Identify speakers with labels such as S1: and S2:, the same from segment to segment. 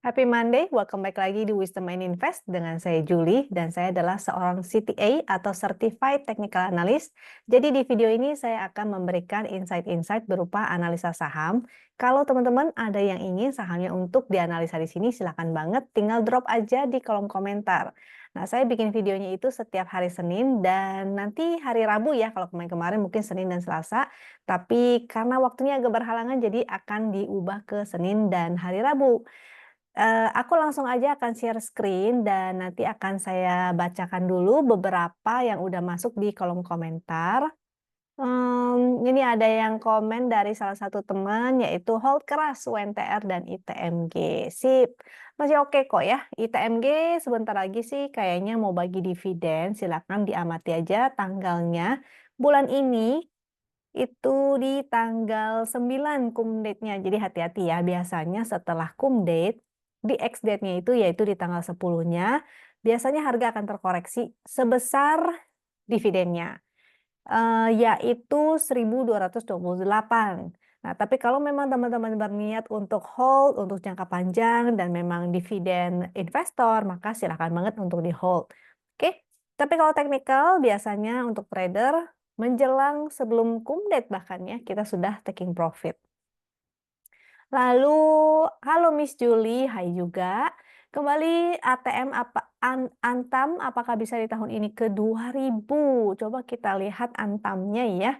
S1: Happy Monday, welcome back lagi di Wisdom and Invest dengan saya Julie dan saya adalah seorang CTA atau Certified Technical Analyst. Jadi di video ini saya akan memberikan insight-insight berupa analisa saham. Kalau teman-teman ada yang ingin sahamnya untuk dianalisa di sini silahkan banget tinggal drop aja di kolom komentar. Nah, saya bikin videonya itu setiap hari Senin dan nanti hari Rabu ya, kalau kemarin-kemarin mungkin Senin dan Selasa. Tapi karena waktunya agak berhalangan jadi akan diubah ke Senin dan hari Rabu. Aku langsung aja akan share screen dan nanti akan saya bacakan dulu beberapa yang udah masuk di kolom komentar. Ini ada yang komen dari salah satu teman yaitu hold keras UNTR dan ITMG. Sip, masih oke kok ya. ITMG sebentar lagi sih kayaknya mau bagi dividen, silakan diamati aja tanggalnya. Bulan ini itu di tanggal 9 cum date-nya. Jadi hati-hati ya, biasanya setelah cum date, di ex date-nya itu yaitu di tanggal 10-nya, biasanya harga akan terkoreksi sebesar dividennya, yaitu 1.228. Nah, tapi kalau memang teman-teman berniat untuk hold, untuk jangka panjang, dan memang dividen investor, maka silakan banget untuk di hold. Oke, tapi kalau technical biasanya untuk trader, menjelang sebelum cum date bahkan ya, kita sudah taking profit. Lalu, halo Miss Julie, hai juga. Kembali ATM Antam, apakah bisa di tahun ini ke 2000? Coba kita lihat Antamnya ya.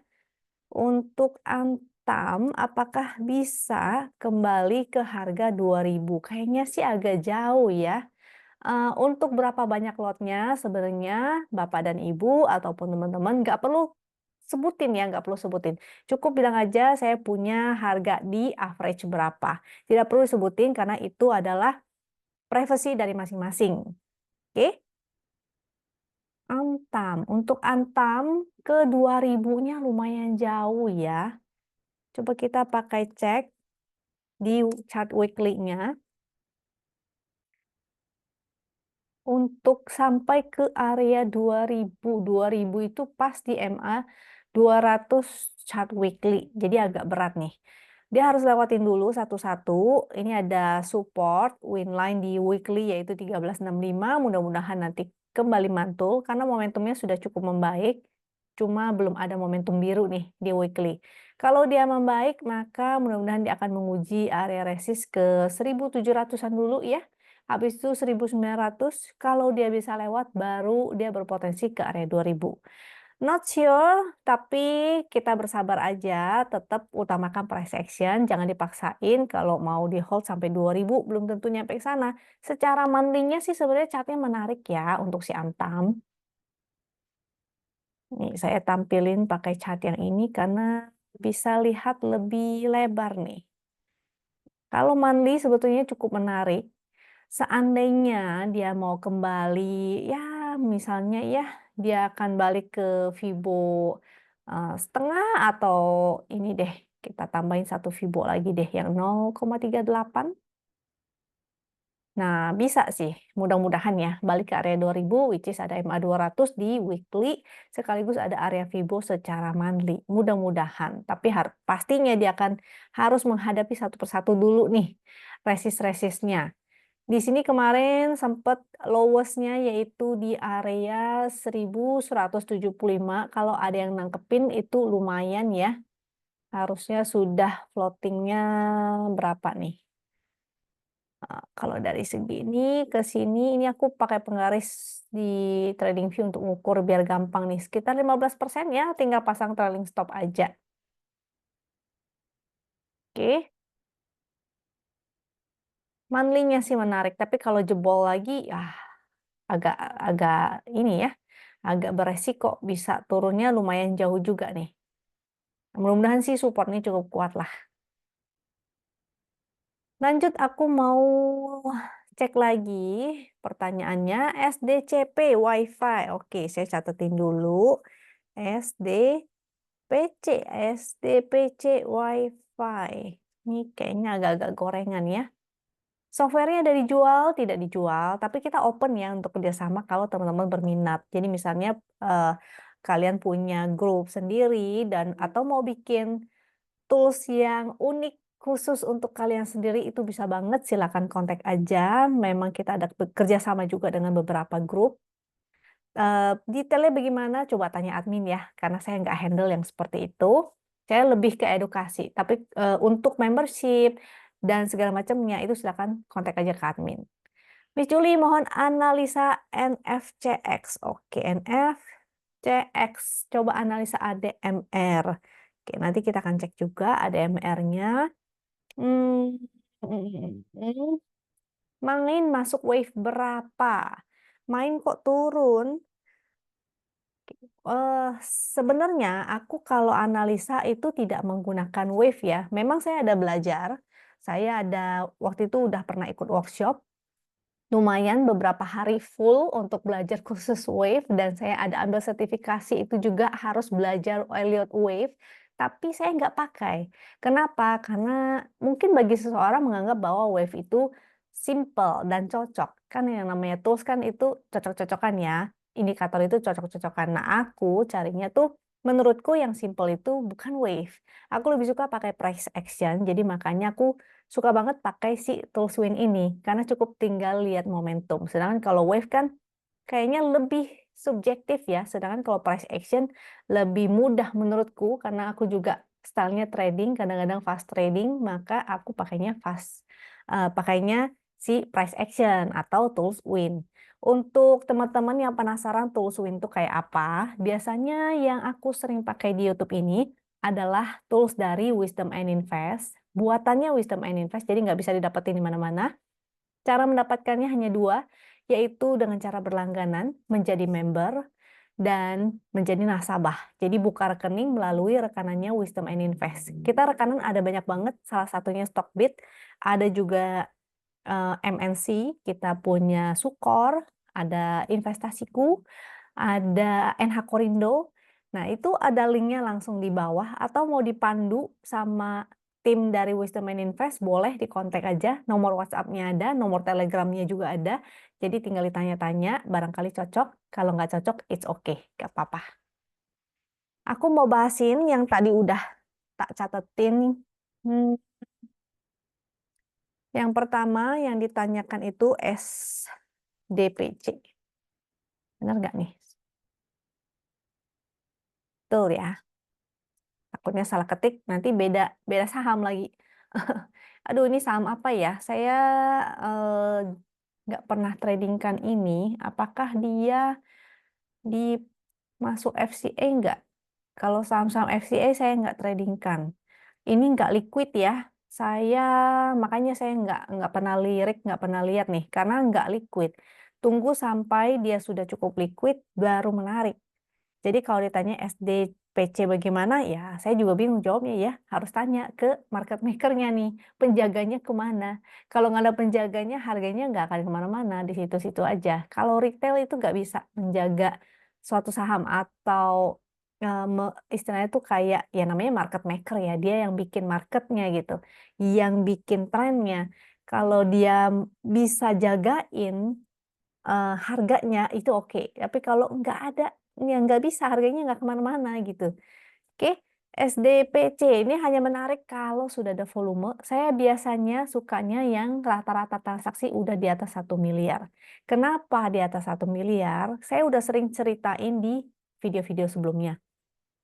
S1: Untuk Antam, apakah bisa kembali ke harga 2000? Kayaknya sih agak jauh ya. Untuk berapa banyak lotnya sebenarnya Bapak dan Ibu ataupun teman-teman nggak perlu sebutin ya, nggak perlu sebutin. Cukup bilang aja saya punya harga di average berapa. Tidak perlu sebutin karena itu adalah privasi dari masing-masing. Oke? Antam. Untuk Antam ke 2000-nya lumayan jauh ya. Coba kita pakai cek di chart weekly-nya. Untuk sampai ke area 2000, 2000 itu pas di MA 200 chart weekly, jadi agak berat nih. Dia harus lewatin dulu satu-satu, ini ada support, win line di weekly yaitu 1365, mudah-mudahan nanti kembali mantul karena momentumnya sudah cukup membaik, cuma belum ada momentum biru nih di weekly. Kalau dia membaik, maka mudah-mudahan dia akan menguji area resist ke 1700-an dulu ya. Habis itu 1900, kalau dia bisa lewat baru dia berpotensi ke area 2000. Not sure, tapi kita bersabar aja, tetap utamakan price action, jangan dipaksain kalau mau di hold sampai 2000 belum tentu nyampe ke sana. Secara monthly-nya sih sebenarnya chartnya menarik ya untuk si Antam. Nih saya tampilin pakai chart yang ini karena bisa lihat lebih lebar nih. Kalau monthly sebetulnya cukup menarik. Seandainya dia mau kembali, ya misalnya ya, dia akan balik ke Fibo, setengah atau ini deh, kita tambahin satu Fibo lagi deh yang 0,38. Nah, bisa sih, mudah-mudahan ya, balik ke area 2000, which is ada MA 200 di weekly, sekaligus ada area Fibo secara monthly, mudah-mudahan. Tapi pastinya dia akan harus menghadapi satu persatu dulu nih, resist-resistnya. Di sini kemarin sempat lowest-nya yaitu di area 1175. Kalau ada yang nangkepin itu lumayan ya. Harusnya sudah floating-nya berapa nih? Kalau dari segi ini ke sini, ini aku pakai penggaris di TradingView untuk ngukur biar gampang nih. Sekitar 15% ya, tinggal pasang trailing stop aja. Oke. Monthly-nya sih menarik, tapi kalau jebol lagi, ya agak agak ini ya, agak beresiko bisa turunnya lumayan jauh juga nih. Mudah-mudahan sih supportnya cukup kuat lah. Lanjut aku mau cek lagi pertanyaannya SDCP WiFi. Oke, saya catetin dulu. SDPC, SDPC WiFi. Ini kayaknya agak-agak gorengan ya. Software-nya ada dijual, tidak dijual, tapi kita open ya untuk kerjasama kalau teman-teman berminat. Jadi misalnya kalian punya grup sendiri dan atau mau bikin tools yang unik khusus untuk kalian sendiri itu bisa banget, silakan kontak aja. Memang kita ada bekerja sama juga dengan beberapa grup. Detailnya bagaimana coba tanya admin ya, karena saya nggak handle yang seperti itu. Saya lebih ke edukasi, tapi, untuk membership dan segala macamnya itu silakan kontak aja ke admin. Miss Julie mohon analisa NFCX. Oke, NFCX. Coba analisa ADMR. Oke, nanti kita akan cek juga ADMR-nya. Hmm, main masuk wave berapa? Main kok turun? Sebenarnya aku kalau analisa itu tidak menggunakan wave ya. Memang saya ada belajar. Saya ada waktu itu udah pernah ikut workshop. Lumayan beberapa hari full untuk belajar khusus wave dan saya ada ambil sertifikasi itu juga harus belajar Elliott Wave, tapi saya nggak pakai. Kenapa? Karena mungkin bagi seseorang menganggap bahwa wave itu simple dan cocok. Kan yang namanya tools kan itu cocok-cocokan ya, indikator itu cocok-cocokan. Nah aku carinya tuh menurutku yang simple itu bukan wave. Aku lebih suka pakai price action, jadi makanya aku suka banget pakai si Toolswing ini, karena cukup tinggal lihat momentum. Sedangkan kalau wave kan kayaknya lebih subjektif ya, sedangkan kalau price action lebih mudah menurutku karena aku juga stylenya trading, kadang-kadang fast trading, maka aku pakainya si price action atau Toolswing. Untuk teman-teman yang penasaran Toolswing itu kayak apa, biasanya yang aku sering pakai di YouTube ini adalah tools dari Wisdom and Invest. Buatannya Wisdom and Invest, jadi nggak bisa didapetin di mana-mana. Cara mendapatkannya hanya dua, yaitu dengan cara berlangganan, menjadi member, dan menjadi nasabah. Jadi buka rekening melalui rekanannya Wisdom and Invest. Kita rekanan ada banyak banget, salah satunya Stockbit, ada juga MNC, kita punya Sukor, ada Investasiku, ada NH Korindo. Nah, itu ada linknya langsung di bawah atau mau dipandu sama tim dari Wisdom and Invest boleh dikontak aja, nomor WhatsApp-nya ada, nomor Telegram-nya juga ada. Jadi tinggal ditanya-tanya, barangkali cocok, kalau nggak cocok it's okay, nggak apa-apa. Aku mau bahasin yang tadi udah tak catetin. Hmm, yang pertama yang ditanyakan itu SDPC. Benar nggak nih? Betul ya. Takutnya salah ketik, nanti beda beda saham lagi. Aduh, ini saham apa ya? Saya eh, nggak pernah tradingkan ini. Apakah dia di masuk FCA nggak? Kalau saham-saham FCA saya nggak tradingkan. Ini nggak liquid ya. Saya makanya saya nggak pernah lirik, nggak pernah lihat nih, karena nggak liquid. Tunggu sampai dia sudah cukup liquid baru menarik. Jadi kalau ditanya SDPC bagaimana, ya saya juga bingung jawabnya ya. Harus tanya ke market makernya nih, penjaganya kemana. Kalau nggak ada penjaganya, harganya nggak akan kemana-mana, di situ-situ aja. Kalau retail itu nggak bisa menjaga suatu saham atau istilahnya tuh kayak ya namanya market maker ya, dia yang bikin marketnya gitu, yang bikin trennya. Kalau dia bisa jagain harganya itu oke. Tapi kalau nggak ada, ya nggak bisa, harganya nggak kemana-mana gitu. Oke, SDPC ini hanya menarik kalau sudah ada volume. Saya biasanya sukanya yang rata-rata transaksi udah di atas 1 miliar. Kenapa di atas 1 miliar? Saya udah sering ceritain di video-video sebelumnya.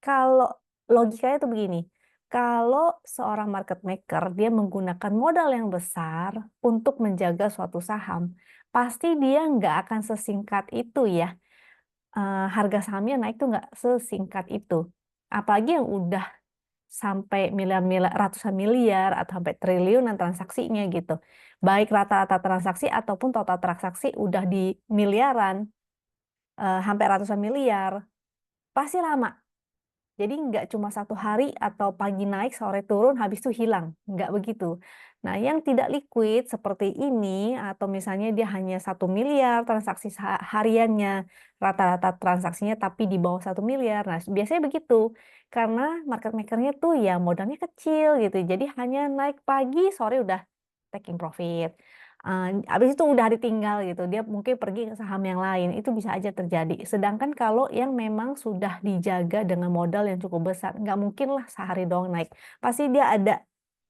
S1: Kalau logikanya tuh begini, kalau seorang market maker dia menggunakan modal yang besar untuk menjaga suatu saham, pasti dia nggak akan sesingkat itu ya. Harga sahamnya naik tuh nggak sesingkat itu. Apalagi yang udah sampai miliar-miliar, ratusan miliar atau sampai triliunan transaksinya gitu. Baik rata-rata transaksi ataupun total transaksi udah di miliaran, sampai ratusan miliar, pasti lama. Jadi nggak cuma 1 hari atau pagi naik, sore turun, habis itu hilang. Nggak begitu. Nah, yang tidak liquid seperti ini, atau misalnya dia hanya 1 miliar transaksi hariannya, rata-rata transaksinya tapi di bawah 1 miliar. Nah, biasanya begitu. Karena market makernya tuh ya modalnya kecil gitu. Jadi hanya naik pagi, sore udah taking profit. Habis itu udah ditinggal gitu, dia mungkin pergi ke saham yang lain, itu bisa aja terjadi. Sedangkan kalau yang memang sudah dijaga dengan modal yang cukup besar, nggak mungkin lah sehari doang naik. Pasti dia ada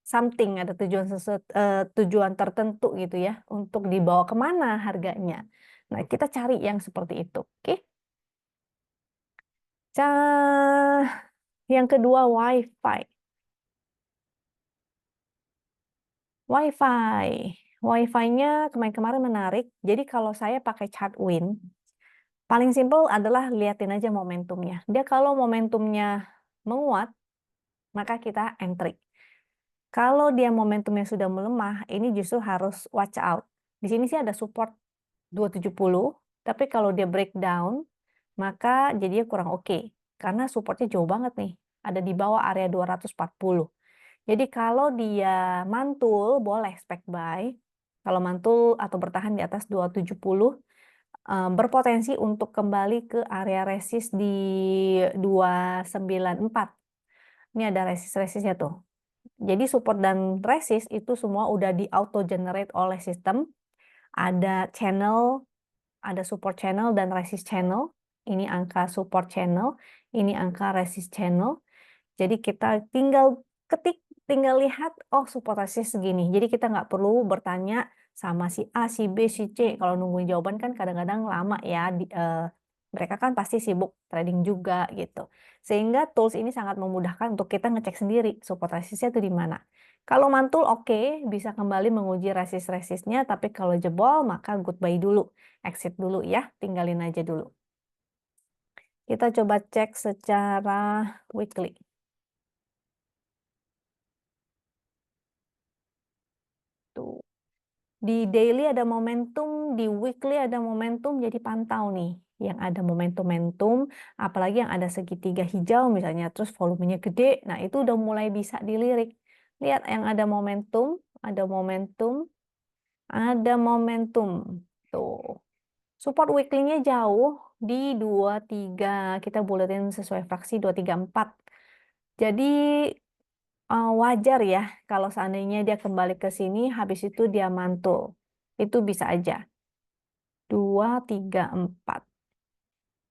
S1: something, ada tujuan tertentu gitu ya, untuk dibawa kemana harganya. Nah, kita cari yang seperti itu. Oke. Yang kedua, WiFi. WiFi. WiFi-nya kemarin-kemarin menarik. Jadi kalau saya pakai Chartwin, paling simpel adalah liatin aja momentumnya. Dia kalau momentumnya menguat, maka kita entry. Kalau dia momentumnya sudah melemah, ini justru harus watch out. Di sini sih ada support 270, tapi kalau dia breakdown, maka jadinya kurang oke. Karena supportnya jauh banget nih. Ada di bawah area 240. Jadi kalau dia mantul, boleh spek buy. Kalau mantul atau bertahan di atas 270, berpotensi untuk kembali ke area resist di 294. Ini ada resist-resistnya tuh. Jadi support dan resist itu semua udah di auto generate oleh sistem. Ada channel, ada support channel dan resist channel. Ini angka support channel, ini angka resist channel. Jadi kita tinggal ketik, tinggal lihat, oh support resist segini. Jadi kita nggak perlu bertanya sama si A, si B, si C. Kalau nungguin jawaban kan kadang-kadang lama ya. Mereka kan pasti sibuk trading juga gitu. Sehingga tools ini sangat memudahkan untuk kita ngecek sendiri support resistnya itu di mana. Kalau mantul oke, bisa kembali menguji resist-resistnya, tapi kalau jebol maka goodbye dulu, exit dulu ya, tinggalin aja dulu. Kita coba cek secara weekly. Tuh. Di daily ada momentum, di weekly ada momentum, jadi pantau nih. Yang ada momentum-momentum, apalagi yang ada segitiga hijau misalnya, terus volumenya gede, nah itu udah mulai bisa dilirik. Lihat yang ada momentum, ada momentum, ada momentum. Tuh. Support weekly-nya jauh di 23, kita buletin sesuai fraksi 234. Jadi wajar ya kalau seandainya dia kembali ke sini, habis itu dia mantul. Itu bisa aja. 234.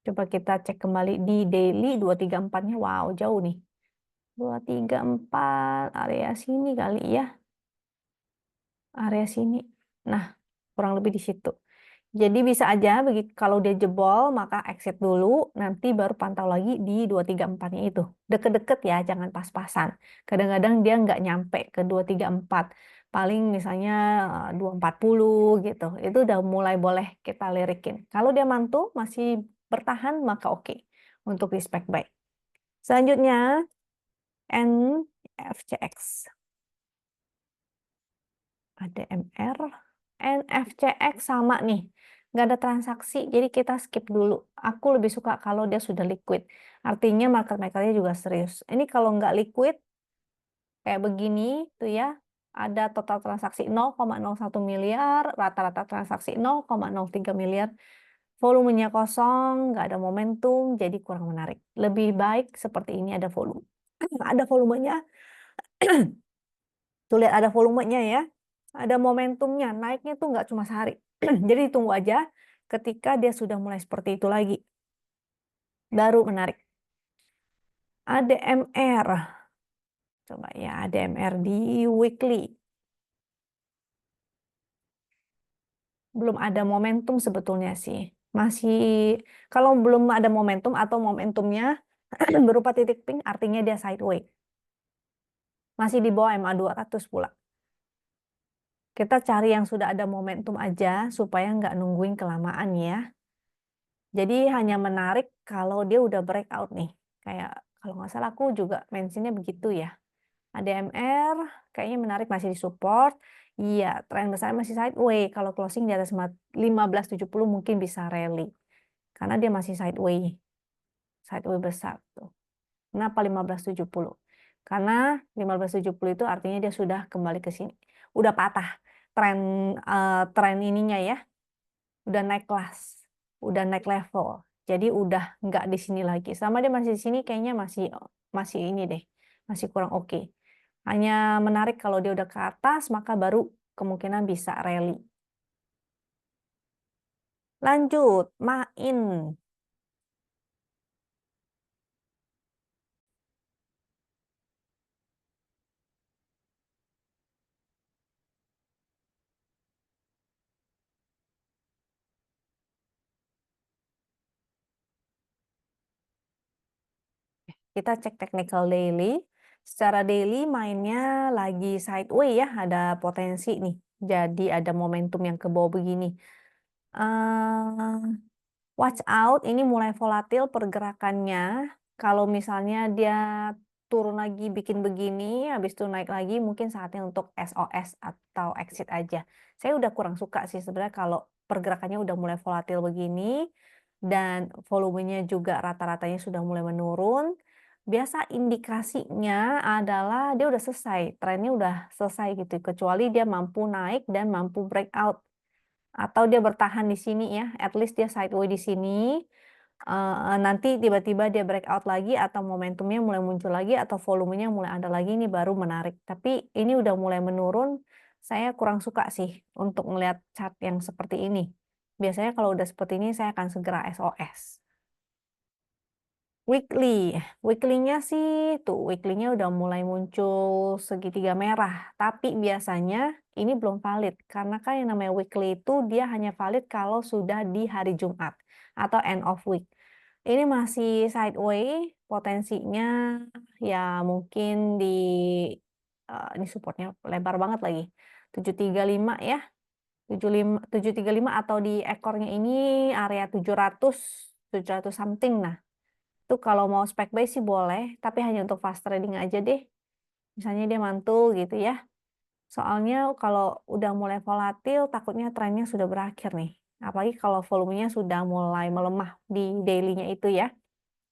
S1: Coba kita cek kembali di daily 234-nya. Wow, jauh nih. 234 area sini kali ya. Area sini. Nah, kurang lebih di situ. Jadi bisa aja begitu kalau dia jebol maka exit dulu, nanti baru pantau lagi di 234-nya itu. Deket-deket ya, jangan pas-pasan. Kadang-kadang dia nggak nyampe ke 234. Paling misalnya 240 gitu. Itu udah mulai boleh kita lirikin. Kalau dia mantul masih bertahan maka oke untuk di spek buy. Selanjutnya NFCX. ADMR, NFCX sama nih, nggak ada transaksi, jadi kita skip dulu. Aku lebih suka kalau dia sudah liquid, artinya market makernya juga serius. Ini kalau nggak liquid, kayak begini tuh ya, ada total transaksi 0,01 miliar, rata-rata transaksi 0,03 miliar, volumenya kosong, nggak ada momentum, jadi kurang menarik. Lebih baik seperti ini ada volume. Ada volumenya, tuh lihat ada volumenya ya. Ada momentumnya, naiknya tuh nggak cuma sehari. Jadi tunggu aja ketika dia sudah mulai seperti itu lagi. Baru menarik. ADMR. Coba ya, ADMR di weekly. Belum ada momentum sebetulnya sih. Masih, kalau belum ada momentum atau momentumnya berupa titik pink, artinya dia sideways. Masih di bawah MA 200 pula. Kita cari yang sudah ada momentum aja supaya nggak nungguin kelamaan ya. Jadi hanya menarik kalau dia udah breakout nih. Kayak kalau nggak salah aku juga mentionnya begitu ya. ADMR kayaknya menarik masih di support. Iya, tren besar masih sideways. Kalau closing di atas 1570 mungkin bisa rally. Karena dia masih sideways. Sideways besar tuh. Kenapa 1570? Karena 1570 itu artinya dia sudah kembali ke sini. Udah patah tren tren ininya ya, udah naik kelas, udah naik level. Jadi udah nggak di sini lagi. Sama dia masih di sini kayaknya masih masih ini deh, masih kurang oke. Hanya menarik kalau dia udah ke atas maka baru kemungkinan bisa rally. Lanjut, main. Kita cek technical daily. Secara daily mainnya lagi sideway ya, ada potensi nih. Jadi ada momentum yang ke bawah begini. Eee, Watch out, ini mulai volatil pergerakannya. Kalau misalnya dia turun lagi bikin begini, habis itu naik lagi, mungkin saatnya untuk SOS atau exit aja. Saya udah kurang suka sih sebenarnya kalau pergerakannya udah mulai volatil begini, dan volumenya juga rata-ratanya sudah mulai menurun. Biasa indikasinya adalah dia udah selesai, trennya udah selesai gitu, kecuali dia mampu naik dan mampu breakout. Atau dia bertahan di sini ya, at least dia sideway di sini, nanti tiba-tiba dia breakout lagi atau momentumnya mulai muncul lagi atau volumenya mulai ada lagi, ini baru menarik. Tapi ini udah mulai menurun, saya kurang suka sih untuk melihat chart yang seperti ini. Biasanya kalau udah seperti ini saya akan segera SOS. Weekly-nya sih tuh, weekly-nya udah mulai muncul segitiga merah, tapi biasanya ini belum valid, karena kan yang namanya weekly itu dia hanya valid kalau sudah di hari Jumat atau end of week. Ini masih sideway, potensinya ya mungkin di, ini supportnya lebar banget lagi, 735 ya, 735 atau di ekornya ini area 700 something. Nah, itu kalau mau spek buy sih boleh, tapi hanya untuk fast trading aja deh. Misalnya dia mantul gitu ya. Soalnya kalau udah mulai volatil, takutnya trennya sudah berakhir nih. Apalagi kalau volumenya sudah mulai melemah di daily-nya itu ya.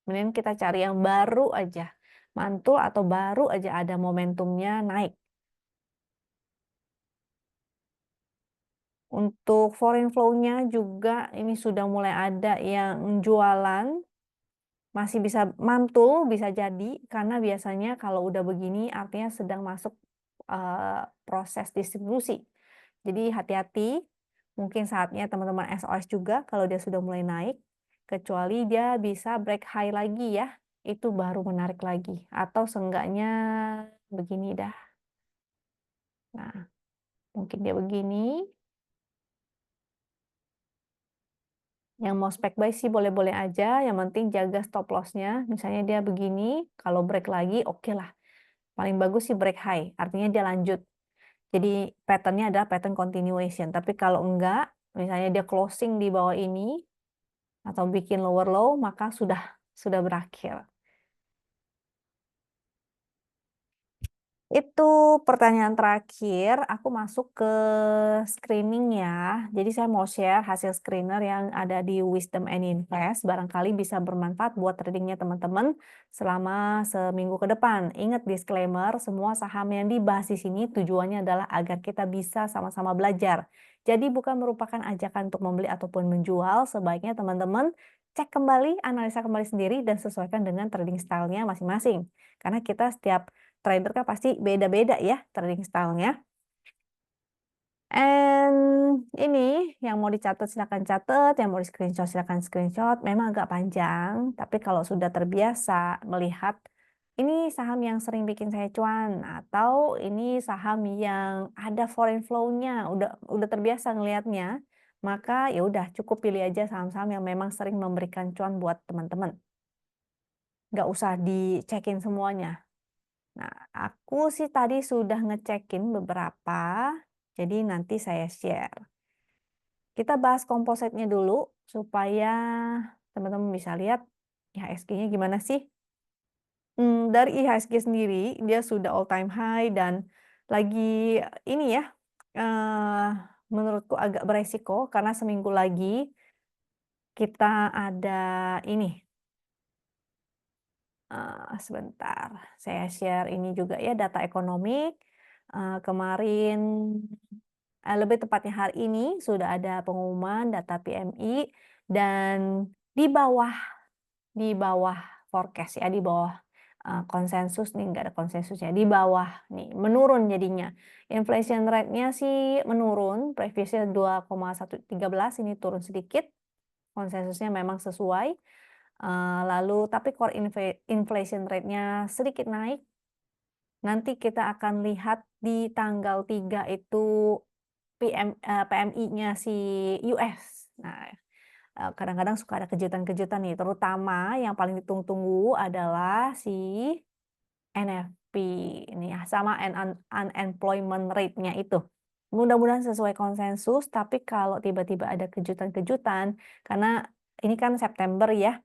S1: Mending kita cari yang baru aja. Mantul atau baru aja ada momentumnya naik. Untuk foreign flow-nya juga ini sudah mulai ada yang jualan. Masih bisa mantul, bisa jadi, karena biasanya kalau udah begini artinya sedang masuk, proses distribusi. Jadi hati-hati, mungkin saatnya teman-teman SOS juga kalau dia sudah mulai naik, kecuali dia bisa break high lagi ya, itu baru menarik lagi, atau seenggaknya begini dah. Nah, mungkin dia begini. Yang mau spek buy sih boleh-boleh aja, yang penting jaga stop loss-nya. Misalnya dia begini, kalau break lagi oke lah. Paling bagus sih break high, artinya dia lanjut. Jadi pattern-nya adalah pattern continuation. Tapi kalau enggak, misalnya dia closing di bawah ini atau bikin lower low, maka sudah berakhir. Itu pertanyaan terakhir, aku masuk ke screening ya. Jadi saya mau share hasil screener yang ada di Wisdom and Invest. Barangkali bisa bermanfaat buat tradingnya teman-teman selama seminggu ke depan. Ingat disclaimer, semua saham yang dibahas di sini tujuannya adalah agar kita bisa sama-sama belajar. Jadi bukan merupakan ajakan untuk membeli ataupun menjual. Sebaiknya teman-teman cek kembali, analisa kembali sendiri, dan sesuaikan dengan trading style-nya masing-masing. Karena kita setiap trader kan pasti beda-beda ya trading style-nya. Ini yang mau dicatat silakan catat, yang mau di-screenshot silakan screenshot. Memang agak panjang, tapi kalau sudah terbiasa melihat ini saham yang sering bikin saya cuan atau ini saham yang ada foreign flow-nya, udah terbiasa ngelihatnya, maka ya udah cukup pilih aja saham-saham yang memang sering memberikan cuan buat teman-teman. Nggak usah dicekin semuanya. Nah, aku sih tadi sudah ngecekin beberapa, jadi nanti saya share. Kita bahas kompositnya dulu, supaya teman-teman bisa lihat IHSG-nya gimana sih. Dari IHSG sendiri, dia sudah all time high dan lagi ini ya, eee, menurutku agak beresiko karena seminggu lagi kita ada ini, sebentar, saya share ini juga ya data ekonomi. Kemarin, lebih tepatnya hari ini sudah ada pengumuman data PMI dan di bawah di bawah forecast ya, di bawah, konsensus nih, nggak ada konsensusnya, di bawah nih, menurun jadinya. Inflation rate-nya sih menurun, previously 2,13 ini turun sedikit, konsensusnya memang sesuai. Lalu tapi core inflation rate-nya sedikit naik. Nanti kita akan lihat di tanggal 3 itu PMI-nya si US. Nah, kadang-kadang suka ada kejutan-kejutan nih, terutama yang paling ditunggu-tunggu adalah si NFP ini ya, sama unemployment rate-nya itu. Mudah-mudahan sesuai konsensus, tapi kalau tiba-tiba ada kejutan-kejutan, karena ini kan September ya,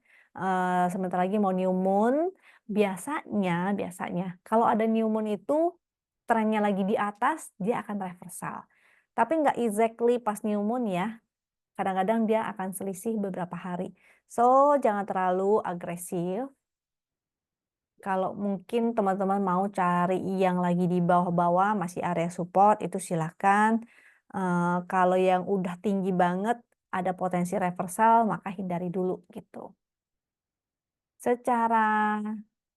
S1: sebentar lagi mau new moon, biasanya kalau ada new moon itu trennya lagi di atas, dia akan reversal. Tapi nggak exactly pas new moon ya, kadang-kadang dia akan selisih beberapa hari. So, jangan terlalu agresif. Kalau mungkin teman-teman mau cari yang lagi di bawah-bawah, masih area support, itu silahkan. Kalau yang udah tinggi banget, ada potensi reversal, maka hindari dulu gitu. Secara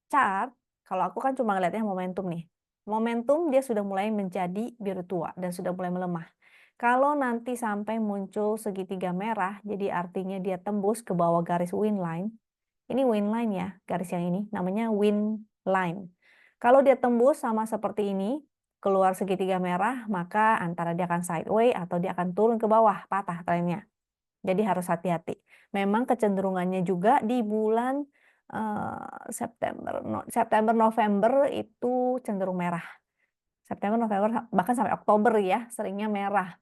S1: chart, kalau aku kan cuma ngeliatnya momentum nih. Momentum dia sudah mulai menjadi biru tua dan sudah mulai melemah. Kalau nanti sampai muncul segitiga merah, jadi artinya dia tembus ke bawah garis win line. Ini win line ya, garis yang ini namanya win line. Kalau dia tembus sama seperti ini, keluar segitiga merah, maka antara dia akan sideways atau dia akan turun ke bawah, patah trennya. Jadi harus hati-hati. Memang kecenderungannya juga di bulan September, November itu cenderung merah. September, November, bahkan sampai Oktober ya, seringnya merah.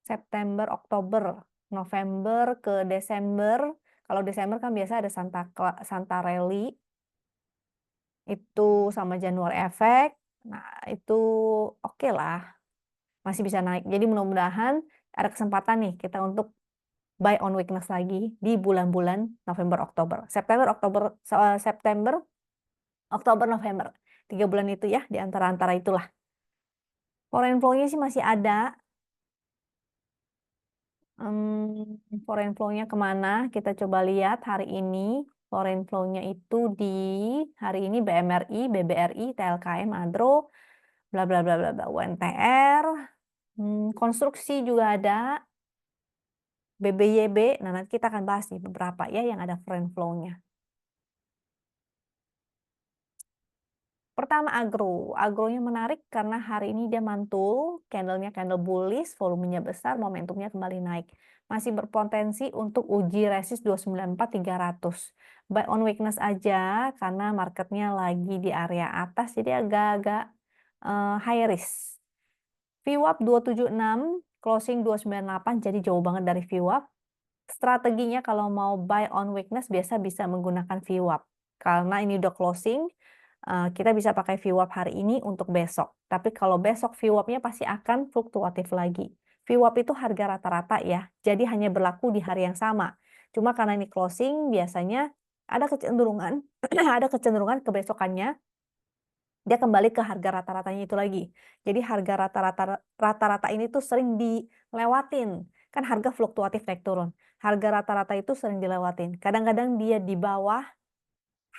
S1: September, Oktober, November ke Desember. Kalau Desember kan biasa ada Santa Rally, itu sama January Effect. Nah, itu oke lah, masih bisa naik. Jadi mudah-mudahan ada kesempatan nih kita untuk buy on weakness lagi di bulan-bulan November, Oktober. September, Oktober, November. 3 bulan itu ya, di antara-antara itulah. Foreign flow-nya sih masih ada. Foreign flow-nya kemana? Kita coba lihat hari ini. Foreign flow-nya itu di hari ini BMRI, BBRI, TLKM, Adro, bla bla bla bla bla, UNTR, konstruksi juga ada, BBYB. Nah, nanti kita akan bahas nih beberapa ya yang ada foreign flow-nya. Pertama agro. Agronya menarik karena hari ini dia mantul, candlenya candle bullish, volumenya besar, momentumnya kembali naik. Masih berpotensi untuk uji resist 294-300. Buy on weakness aja karena marketnya lagi di area atas, jadi agak-agak high risk. VWAP 276, closing 298, jadi jauh banget dari VWAP. Strateginya kalau mau buy on weakness biasa bisa menggunakan VWAP. Karena ini udah closing, kita bisa pakai VWAP hari ini untuk besok. Tapi kalau besok VWAP-nya pasti akan fluktuatif lagi. VWAP itu harga rata-rata ya, jadi hanya berlaku di hari yang sama. Cuma karena ini closing, biasanya ada kecenderungan, ada kecenderungan kebesokannya dia kembali ke harga rata-ratanya itu lagi. Jadi harga rata-rata ini tuh sering dilewatin. Kan harga fluktuatif naik turun. Harga rata-rata itu sering dilewatin. Kadang-kadang dia di bawah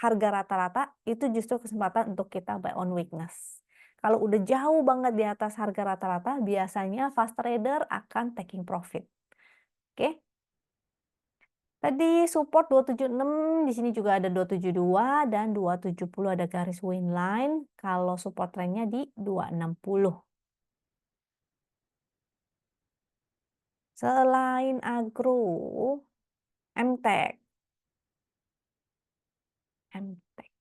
S1: harga rata-rata, itu justru kesempatan untuk kita buy on weakness. Kalau udah jauh banget di atas harga rata-rata, biasanya fast trader akan taking profit. Oke. Tadi support 276, di sini juga ada 272 dan 270 ada garis win line. Kalau support trennya di 260. Selain agro, MTEK. MTEK.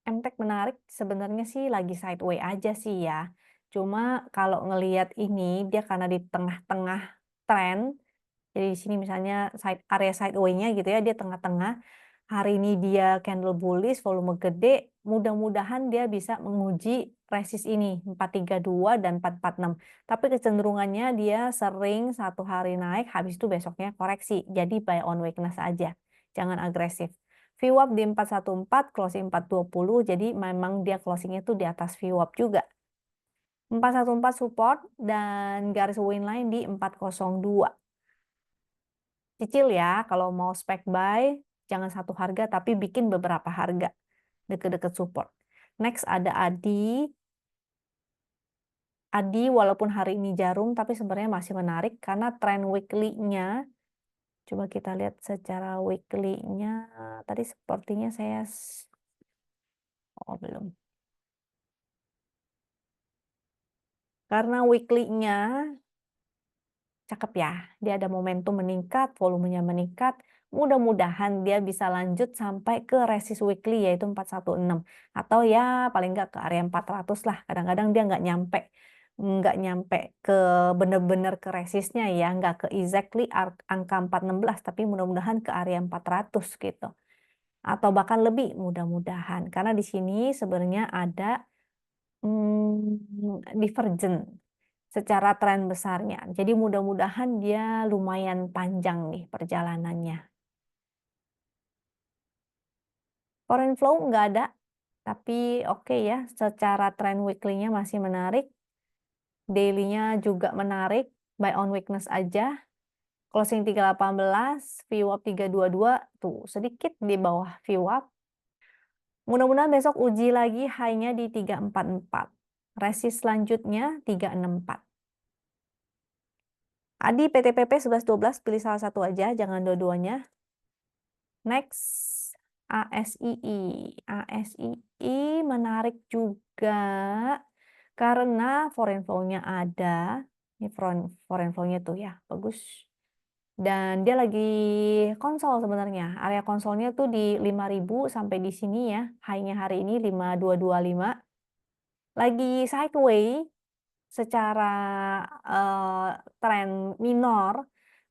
S1: MTEK menarik, sebenarnya sih lagi sideways aja sih ya. Cuma kalau ngelihat ini, dia karena di tengah-tengah tren, jadi di sini misalnya area sideway-nya gitu ya, dia tengah-tengah. Hari ini dia candle bullish, volume gede, mudah-mudahan dia bisa menguji resist ini 432 dan 446. Tapi kecenderungannya dia sering satu hari naik, habis itu besoknya koreksi. Jadi buy on weakness aja, jangan agresif. VWAP di 414, closing 420, jadi memang dia closingnya tuh di atas VWAP juga. 414 support dan garis win line di 402. Cicil ya, kalau mau spec buy, jangan satu harga tapi bikin beberapa harga deket-deket support. Next ada Adi. Adi walaupun hari ini jarum tapi sebenarnya masih menarik karena tren weekly-nya, coba kita lihat secara weekly-nya, tadi sepertinya oh belum. Karena weekly-nya cakep ya. Dia ada momentum meningkat, volumenya meningkat. Mudah-mudahan dia bisa lanjut sampai ke resist weekly yaitu 416 atau ya paling nggak ke area 400 lah. Kadang-kadang dia nggak nyampe ke bener-bener ke resistnya ya, nggak ke exactly angka 416 tapi mudah-mudahan ke area 400 gitu. Atau bahkan lebih mudah-mudahan. Karena di sini sebenarnya ada divergen secara tren besarnya. Jadi mudah-mudahan dia lumayan panjang nih perjalanannya. Foreign flow nggak ada, tapi oke ya, secara tren weekly-nya masih menarik, daily-nya juga menarik, buy on weakness aja, closing 318, VWAP 322, tuh sedikit di bawah VWAP. Mudah-mudahan besok uji lagi high-nya di 344. Resist selanjutnya 364. Adi PTPP 1112 pilih salah satu aja, jangan dua-duanya. Next, ASII. ASII menarik juga karena foreign flow-nya ada. Ini foreign flow-nya tuh ya, bagus. Dan dia lagi konsol sebenarnya. Area konsolnya tuh di 5.000 sampai di sini ya. High-nya hari ini 5225. Lagi sideways secara tren minor.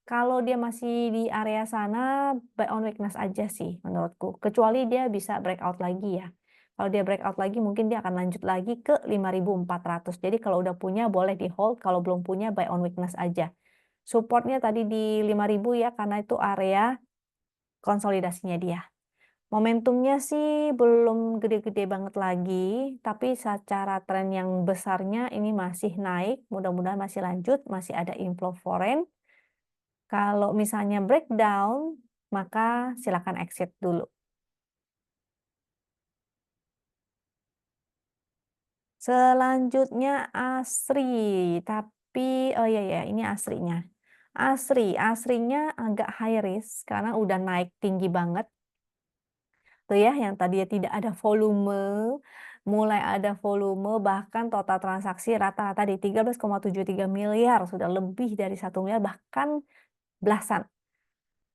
S1: Kalau dia masih di area sana, buy on weakness aja sih menurutku. Kecuali dia bisa breakout lagi ya. Kalau dia breakout lagi mungkin dia akan lanjut lagi ke 5.400. Jadi kalau udah punya boleh di hold, kalau belum punya buy on weakness aja. Supportnya tadi di 5.000 ya karena itu area konsolidasinya dia. Momentumnya sih belum gede-gede banget lagi, tapi secara tren yang besarnya ini masih naik, mudah-mudahan masih lanjut, masih ada inflow foreign. Kalau misalnya breakdown, maka silakan exit dulu. Selanjutnya ASRI, tapi oh iya ya, ini ASRI-nya. ASRI-nya agak high risk karena udah naik tinggi banget. Tuh ya, yang tadinya tidak ada volume, mulai ada volume, bahkan total transaksi rata-rata di 13,73 miliar, sudah lebih dari 1 miliar, bahkan belasan.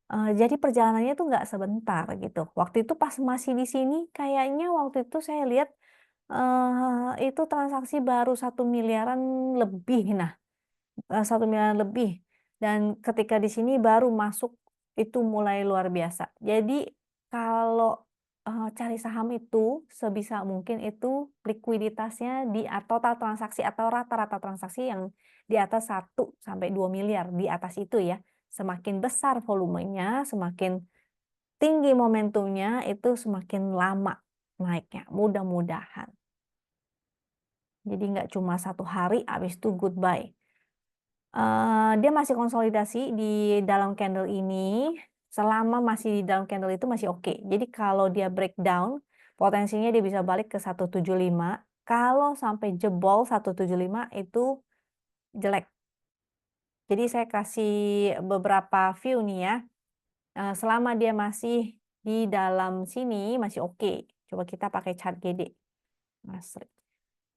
S1: Jadi perjalanannya tuh nggak sebentar gitu. Waktu itu pas masih di sini, kayaknya waktu itu saya lihat, itu transaksi baru 1 miliaran lebih. Nah, 1 miliar lebih, dan ketika di sini baru masuk itu mulai luar biasa. Jadi kalau, cari saham itu sebisa mungkin itu likuiditasnya di total transaksi atau rata-rata transaksi yang di atas 1 sampai 2 miliar, di atas itu ya. Semakin besar volumenya, semakin tinggi momentumnya, itu semakin lama naiknya, mudah-mudahan. Jadi nggak cuma 1 hari habis itu goodbye. Dia masih konsolidasi di dalam candle ini, selama masih di dalam candle itu masih oke. Jadi kalau dia breakdown, potensinya dia bisa balik ke 175. Kalau sampai jebol 175 itu jelek. Jadi saya kasih beberapa view nih ya, selama dia masih di dalam sini masih oke. Coba kita pakai chart GD. Mas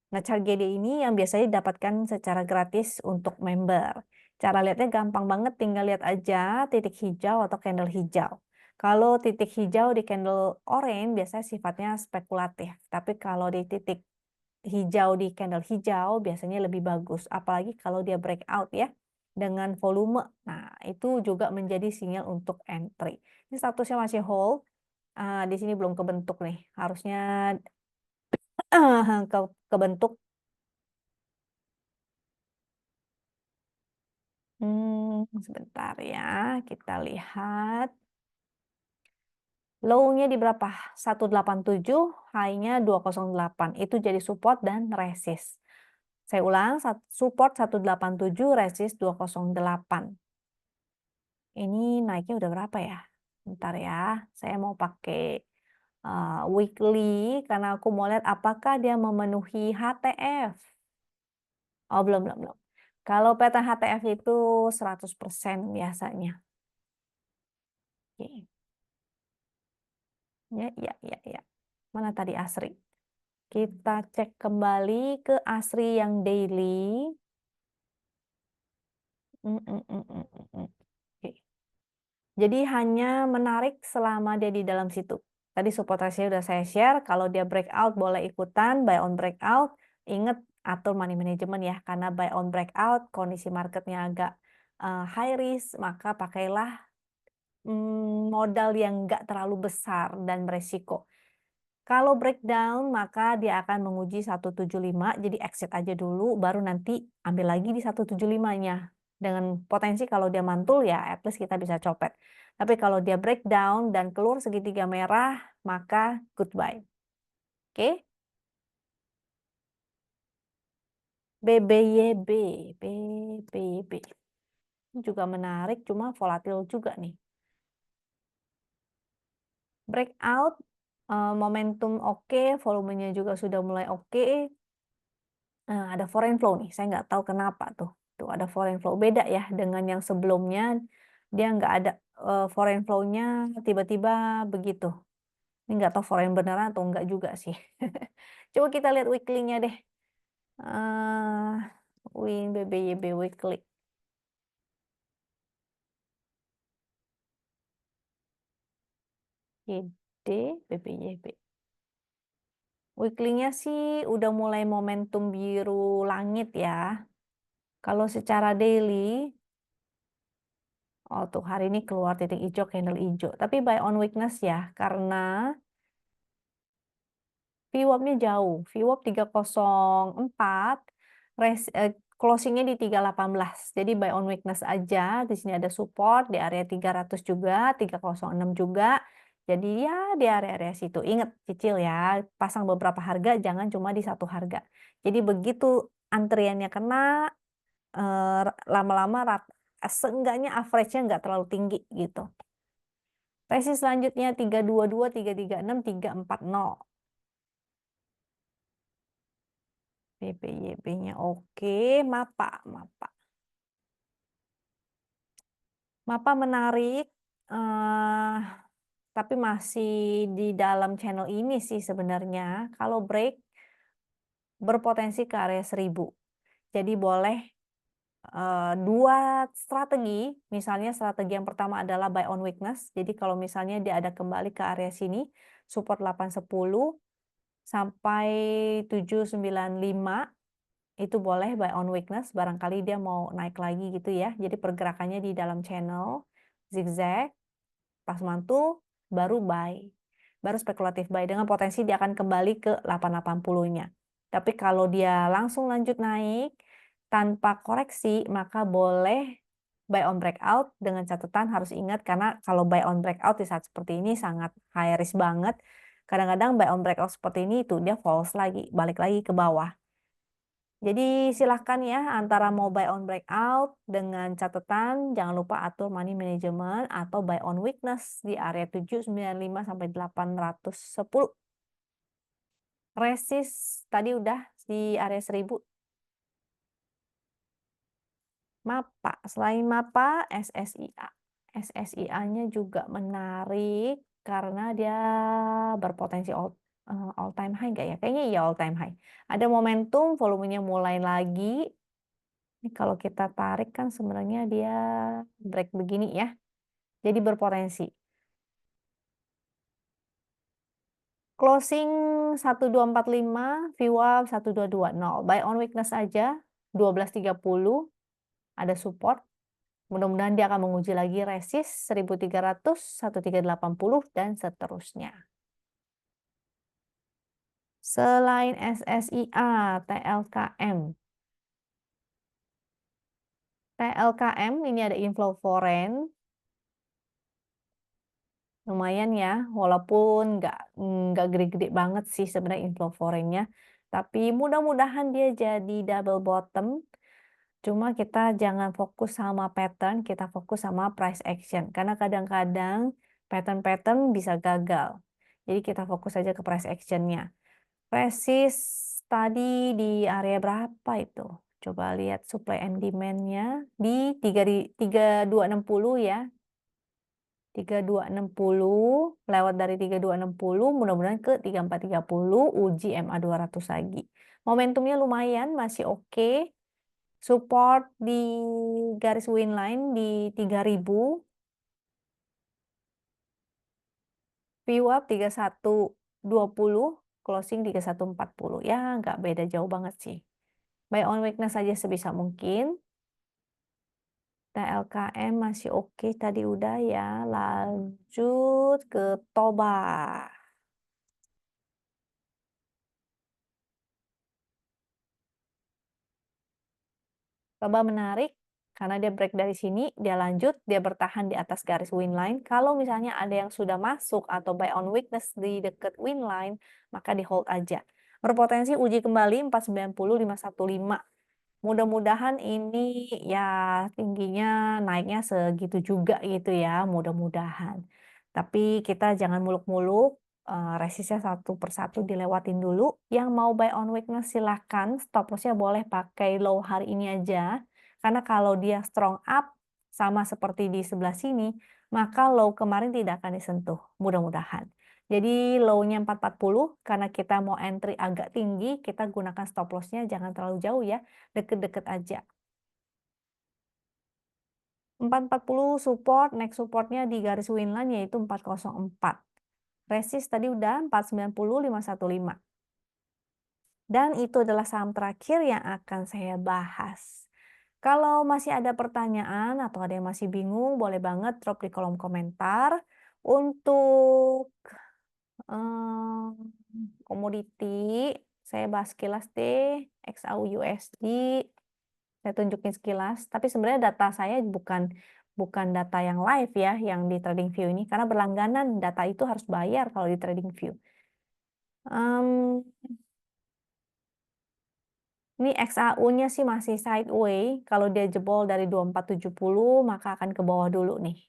S1: Nah, chart GD ini yang biasanya didapatkan secara gratis untuk member. Cara lihatnya gampang banget, tinggal lihat aja titik hijau atau candle hijau. Kalau titik hijau di candle orange biasanya sifatnya spekulatif, tapi kalau di titik hijau di candle hijau biasanya lebih bagus, apalagi kalau dia breakout ya dengan volume. Nah, itu juga menjadi sinyal untuk entry. Ini statusnya masih hold. Di sini belum kebentuk nih, harusnya kebentuk. Sebentar ya, kita lihat. Low-nya di berapa? 187, high-nya 208. Itu jadi support dan resist. Saya ulang, support 187, resist 208. Ini naiknya udah berapa ya? Bentar ya, saya mau pakai weekly karena aku mau lihat apakah dia memenuhi HTF. Oh, belum, belum, belum. Kalau pattern HTF itu 100% biasanya. Oke. Ya, ya, ya, ya. Mana tadi ASRI? Kita cek kembali ke ASRI yang daily. Mm, mm, mm, mm, mm, mm. Oke. Jadi hanya menarik selama dia di dalam situ. Tadi support ratio udah saya share, kalau dia breakout boleh ikutan, buy on breakout, ingat atur money management ya, karena buy on breakout, kondisi marketnya agak high risk, maka pakailah modal yang nggak terlalu besar dan beresiko. Kalau breakdown, maka dia akan menguji 175, jadi exit aja dulu, baru nanti ambil lagi di 175-nya. Dengan potensi kalau dia mantul ya, at least kita bisa copet. Tapi kalau dia breakdown dan keluar segitiga merah, maka goodbye. Oke? BBYB, BBYB. Ini juga menarik, cuma volatil juga nih. Breakout, momentum oke, volumenya juga sudah mulai oke. Ada foreign flow nih, saya nggak tahu kenapa tuh. Tuh ada foreign flow, beda ya dengan yang sebelumnya, dia nggak ada foreign flow-nya tiba-tiba begitu. Ini nggak tahu foreign beneran atau enggak juga sih. Coba kita lihat weekly-nya deh. Eh, Win BBYB weekly. YD BBYB. Weekly-nya sih udah mulai momentum biru langit ya. Kalau secara daily, oh tuh hari ini keluar titik hijau, candle hijau. Tapi buy on weakness ya, karena VWAP-nya jauh. VWAP 304, closing-nya di 318. Jadi buy on weakness aja. Di sini ada support di area 300 juga, 306 juga. Jadi ya di area-area situ. Ingat cicil ya, pasang beberapa harga, jangan cuma di satu harga. Jadi begitu antriannya kena, lama-lama seenggaknya average-nya nggak terlalu tinggi gitu. Resist selanjutnya 322, 336, 340. BPYB-nya oke. MAPA, MAPA. MAPA menarik, eh, tapi masih di dalam channel ini sih sebenarnya. Kalau break, berpotensi ke area 1000. Jadi boleh dua strategi, misalnya strategi yang pertama adalah buy on weakness. Jadi kalau misalnya dia ada kembali ke area sini, support 810 sampai 795, itu boleh buy on weakness, barangkali dia mau naik lagi gitu ya. Jadi pergerakannya di dalam channel zigzag, pas mantul baru buy. Baru spekulatif buy dengan potensi dia akan kembali ke 880-nya. Tapi kalau dia langsung lanjut naik tanpa koreksi, maka boleh buy on breakout, dengan catatan harus ingat karena kalau buy on breakout di saat seperti ini sangat high risk banget. Kadang-kadang buy on breakout seperti ini itu dia false lagi, balik lagi ke bawah. Jadi silahkan ya antara mau buy on breakout dengan catatan jangan lupa atur money management atau buy on weakness di area 795 sampai 810. Resist tadi udah di area 1000. MAPA, selain MAPA, SSIA. SSIA-nya juga menarik karena dia berpotensi all time high nggak ya? Kayaknya iya all time high. Ada momentum, volumenya mulai lagi. Ini kalau kita tarik kan sebenarnya dia break begini ya. Jadi berpotensi. Closing 1245, VWAP 1220. Buy on weakness aja 1230 ada support. Mudah-mudahan dia akan menguji lagi resist 1300, 1380 dan seterusnya. Selain SSIA, TLKM. TLKM ini ada inflow foreign. Lumayan ya, walaupun nggak gede-gede banget sih sebenarnya inflow foreign-nya. Tapi mudah-mudahan dia jadi double bottom. Cuma kita jangan fokus sama pattern, kita fokus sama price action. Karena kadang-kadang pattern-pattern bisa gagal. Jadi kita fokus aja ke price action-nya. Resist tadi di area berapa itu? Coba lihat supply and demand-nya di 3260 ya. 3260 lewat dari 3260 mudah-mudahan ke 3430 uji MA 200 lagi. Momentumnya lumayan masih oke. Support di garis Winline di 3000, VWAP 3120, closing 3140. Ya, nggak beda jauh banget sih. Buy on weakness saja sebisa mungkin. TLKM masih oke tadi udah ya. Lanjut ke Toba. Toba menarik karena dia break dari sini, dia lanjut, dia bertahan di atas garis win line. Kalau misalnya ada yang sudah masuk atau buy on weakness di dekat win line, maka di hold aja. Berpotensi uji kembali 490, 515. Mudah-mudahan ini ya tingginya naiknya segitu juga gitu ya, mudah-mudahan. Tapi kita jangan muluk-muluk, resistnya satu persatu dilewatin dulu. Yang mau buy on weakness silahkan, stop loss-nya boleh pakai low hari ini aja. Karena kalau dia strong up, sama seperti di sebelah sini, maka low kemarin tidak akan disentuh, mudah-mudahan. Jadi low-nya 440, karena kita mau entry agak tinggi, kita gunakan stop loss-nya jangan terlalu jauh ya, deket-deket aja. 440 support, next supportnya di garis winline yaitu 404. Resist tadi udah 490, 515. Dan itu adalah saham terakhir yang akan saya bahas. Kalau masih ada pertanyaan atau ada yang masih bingung, boleh banget drop di kolom komentar. Untuk komoditi, saya bahas sekilas deh, XAU USD. Saya tunjukin sekilas, tapi sebenarnya data saya bukan bukan data yang live ya, yang di TradingView ini, karena berlangganan data itu harus bayar kalau di TradingView. Mmm, ini XAU-nya sih masih sideway, kalau dia jebol dari 2470 maka akan ke bawah dulu nih.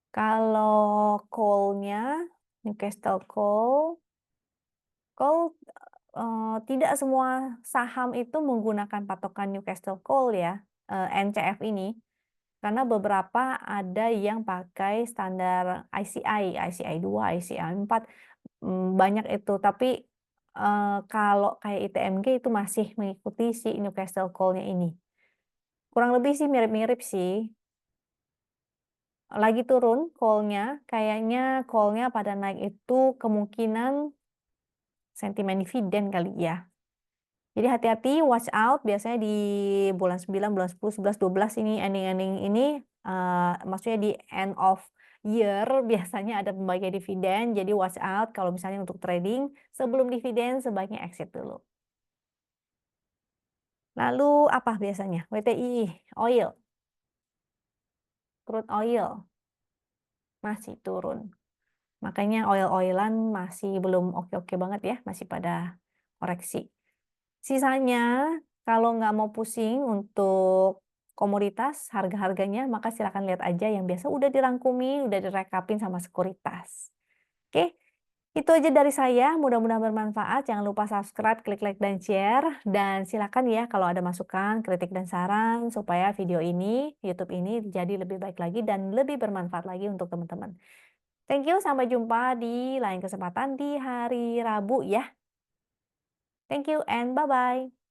S1: Kalau call-nya, Newcastle Call, tidak semua saham itu menggunakan patokan Newcastle Call ya, NCF ini. Karena beberapa ada yang pakai standar ICI 2, ICI 4, banyak itu. Tapi, kalau kayak ITMG itu masih mengikuti si Newcastle Call-nya ini. Kurang lebih sih mirip-mirip sih. Lagi turun call-nya, kayaknya call-nya pada naik itu kemungkinan sentimen dividen kali ya. Jadi hati-hati, watch out, biasanya di bulan 9, bulan 10, 11, 12 ini ending-ending ini, maksudnya di end of year biasanya ada pembagian dividen, jadi watch out kalau misalnya untuk trading, sebelum dividen sebaiknya exit dulu. Lalu apa biasanya? WTI, oil, crude oil, masih turun. Makanya oil-oilan masih belum oke-oke banget ya, masih pada koreksi. Sisanya, kalau nggak mau pusing untuk komoditas, harga-harganya, maka silakan lihat aja yang biasa udah dirangkumi, udah direkapin sama sekuritas. Oke, itu aja dari saya. Mudah-mudahan bermanfaat. Jangan lupa subscribe, klik like, dan share. Dan silakan ya kalau ada masukan, kritik, dan saran supaya video ini, YouTube ini jadi lebih baik lagi dan lebih bermanfaat lagi untuk teman-teman. Thank you, sampai jumpa di lain kesempatan di hari Rabu ya. Thank you and bye-bye.